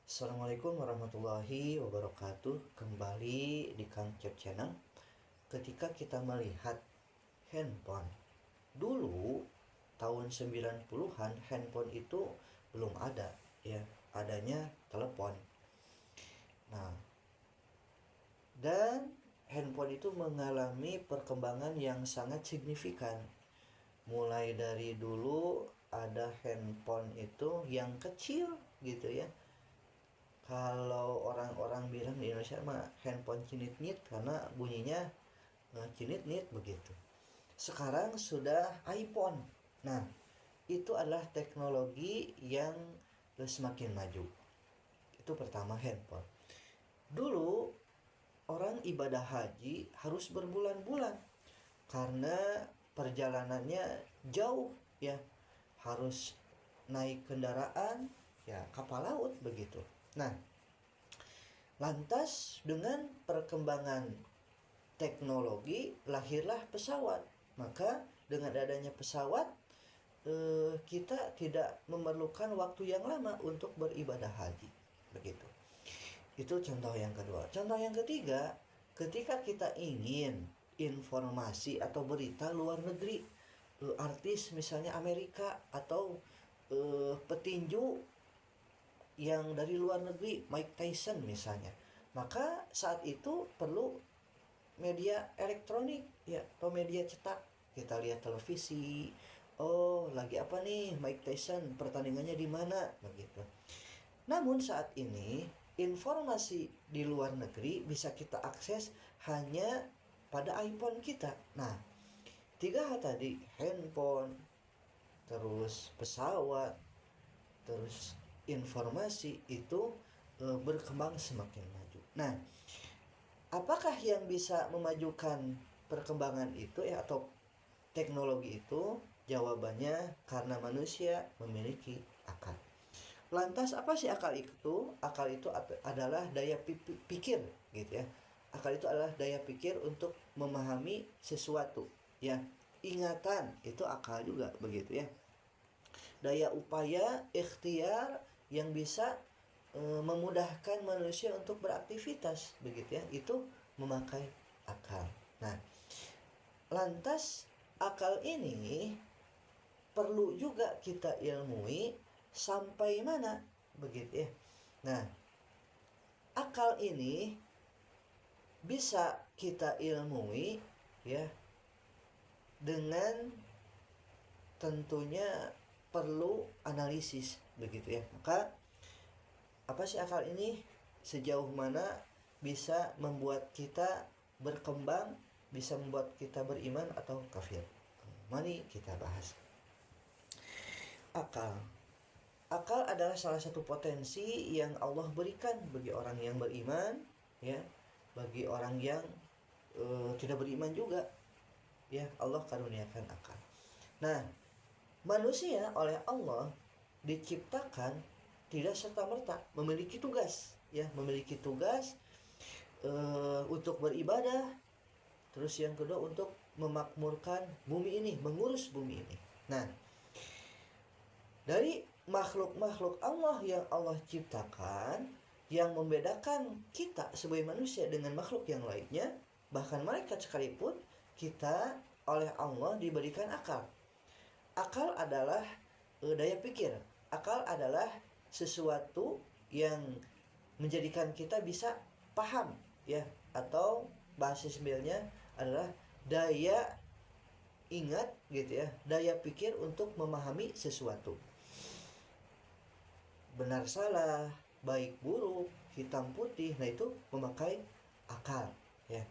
Assalamualaikum warahmatullahi wabarakatuh. Kembali di Kang Cep Channel. Ketika kita melihat handphone, dulu tahun 90-an handphone itu belum ada, ya. Adanya telepon. Nah, dan handphone itu mengalami perkembangan yang sangat signifikan. Mulai dari dulu ada handphone itu yang kecil gitu ya. Kalau orang-orang bilang di Indonesia mah handphone cinit-nyit karena bunyinya cinit-nyit begitu. Sekarang sudah iPhone. Nah, itu adalah teknologi yang semakin maju. Itu pertama, handphone. Dulu orang ibadah haji harus berbulan-bulan karena perjalanannya jauh ya. Harus naik kendaraan ya, kapal laut begitu. Nah, lantas dengan perkembangan teknologi lahirlah pesawat. Maka dengan adanya pesawat kita tidak memerlukan waktu yang lama untuk beribadah haji. Begitu. Itu contoh yang kedua. Contoh yang ketiga, ketika kita ingin informasi atau berita luar negeri, artis misalnya Amerika atau petinju yang dari luar negeri, Mike Tyson misalnya, maka saat itu perlu media elektronik ya, atau media cetak. Kita lihat televisi, oh lagi apa nih Mike Tyson, pertandingannya di mana begitu. Namun saat ini informasi di luar negeri bisa kita akses hanya pada iPhone kita. Nah, tiga hal tadi, handphone, terus pesawat, terus informasi itu berkembang semakin maju. Nah, apakah yang bisa memajukan perkembangan itu ya, atau teknologi itu? Jawabannya karena manusia memiliki akal. Lantas apa sih akal itu? Akal itu adalah daya pikir gitu ya. Akal itu adalah daya pikir untuk memahami sesuatu ya. Ingatan itu akal juga begitu ya. Daya upaya, ikhtiar yang bisa memudahkan manusia untuk beraktivitas begitu ya. Itu memakai akal. Nah, lantas akal ini perlu juga kita ilmui sampai mana begitu ya. Nah, akal ini bisa kita ilmui ya dengan tentunya perlu analisis begitu ya. Maka apa sih akal ini? Sejauh mana bisa membuat kita berkembang, bisa membuat kita beriman atau kafir? Mari kita bahas. Akal. Akal adalah salah satu potensi yang Allah berikan bagi orang yang beriman, ya, bagi orang yang tidak beriman juga, ya. Allah karuniakan akal. Nah, manusia oleh Allah diciptakan tidak serta-merta memiliki tugas, ya, memiliki tugas untuk beribadah. Terus yang kedua untuk memakmurkan bumi ini, mengurus bumi ini. Nah, dari makhluk-makhluk Allah yang Allah ciptakan, yang membedakan kita sebagai manusia dengan makhluk yang lainnya, bahkan mereka sekalipun, kita oleh Allah diberikan akal. Akal adalah daya pikir. Akal adalah sesuatu yang menjadikan kita bisa paham, ya, atau bahasa simbolnya adalah daya ingat gitu ya, daya pikir untuk memahami sesuatu. Benar salah, baik buruk, hitam putih, nah itu memakai akal ya.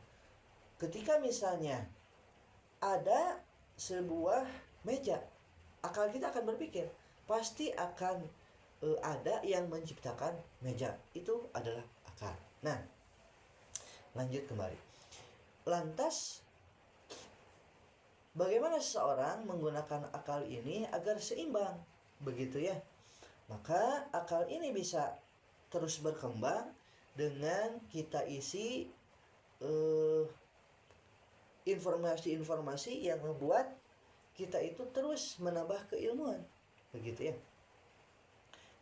Ketika misalnya ada sebuah meja, akal kita akan berpikir pasti akan ada yang menciptakan meja, itu adalah akal. Nah, lanjut kembali. Lantas bagaimana seseorang menggunakan akal ini agar seimbang begitu ya? Maka akal ini bisa terus berkembang dengan kita isi informasi-informasi yang membuat kita itu terus menambah keilmuan begitu ya.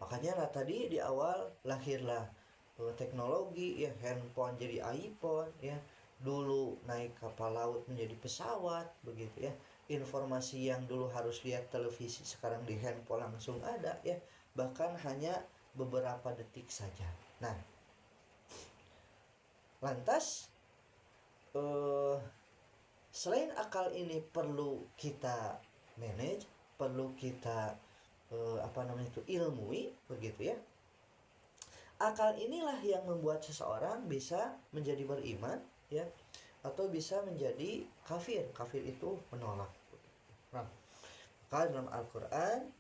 Makanya lah tadi di awal lahirlah teknologi ya, handphone jadi iPhone ya, dulu naik kapal laut menjadi pesawat begitu ya, informasi yang dulu harus lihat televisi sekarang di handphone langsung ada ya, bahkan hanya beberapa detik saja. Nah, lantas eh, selain akal ini perlu kita manage, perlu kita ilmui begitu ya. Akal inilah yang membuat seseorang bisa menjadi beriman ya, atau bisa menjadi kafir. Kafir itu menolak. Nah, maka dalam Al-Qur'an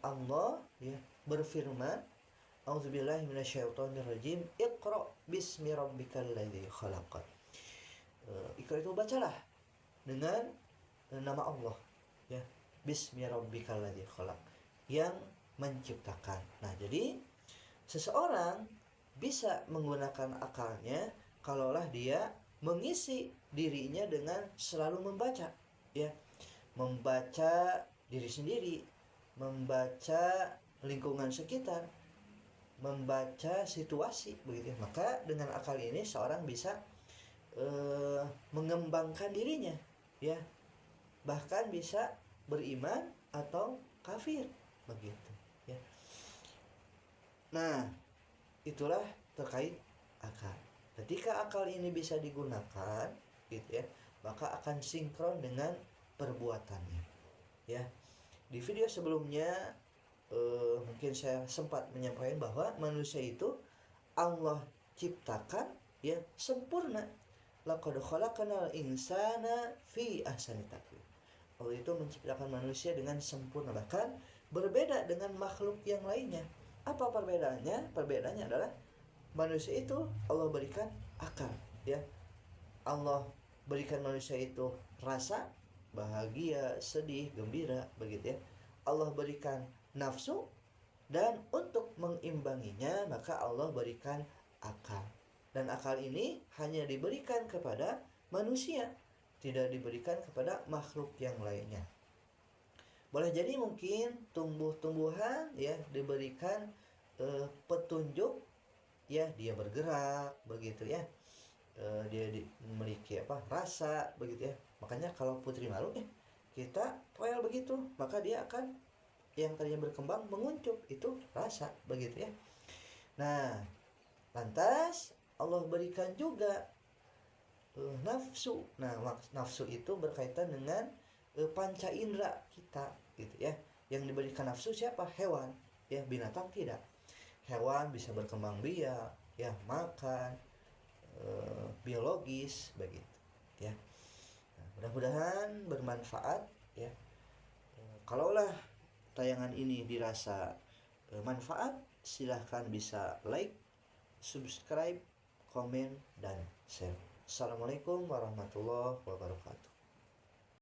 Allah ya berfirman, A'udzubillahi minasyaitonirrajim, Iqra bismi rabbikal ladzi khalaq. Iqra itu bacalah dengan nama Allah ya, bismi rabbikal ladzi khalaq, yang menciptakan. Nah, jadi seseorang bisa menggunakan akalnya kalaulah dia mengisi dirinya dengan selalu membaca ya, membaca diri sendiri, membaca lingkungan sekitar, membaca situasi begitu. Maka dengan akal ini seorang bisa mengembangkan dirinya ya, bahkan bisa beriman atau kafir begitu ya. Nah, itulah terkait akal. Ketika akal ini bisa digunakan gitu ya, maka akan sinkron dengan perbuatannya ya. Di video sebelumnya mungkin saya sempat menyampaikan bahwa manusia itu Allah ciptakan ya sempurna. Laqad khalaqnal insana fi ahsani taqwim. Allah itu menciptakan manusia dengan sempurna, bahkan berbeda dengan makhluk yang lainnya. Apa perbedaannya? Perbedaannya adalah manusia itu Allah berikan akal ya. Allah berikan manusia itu rasa bahagia, sedih, gembira begitu ya. Allah berikan nafsu, dan untuk mengimbanginya maka Allah berikan akal. Dan akal ini hanya diberikan kepada manusia, tidak diberikan kepada makhluk yang lainnya. Boleh jadi mungkin tumbuh-tumbuhan ya diberikan petunjuk ya, dia bergerak begitu ya, dia memiliki rasa begitu ya. Makanya kalau putri malu kita trial begitu, maka dia akan yang tadinya berkembang menguncup, itu rasa begitu ya. Nah, lantas Allah berikan juga nafsu. Nah, nafsu itu berkaitan dengan panca indera kita gitu ya. Yang diberikan nafsu siapa? Hewan ya, binatang tidak. Hewan bisa berkembang biak ya, makan biologis begitu ya. Nah, mudah-mudahan bermanfaat ya. Kalaulah tayangan ini dirasa manfaat, silahkan bisa like, subscribe, komen, dan share. Assalamualaikum warahmatullahi wabarakatuh.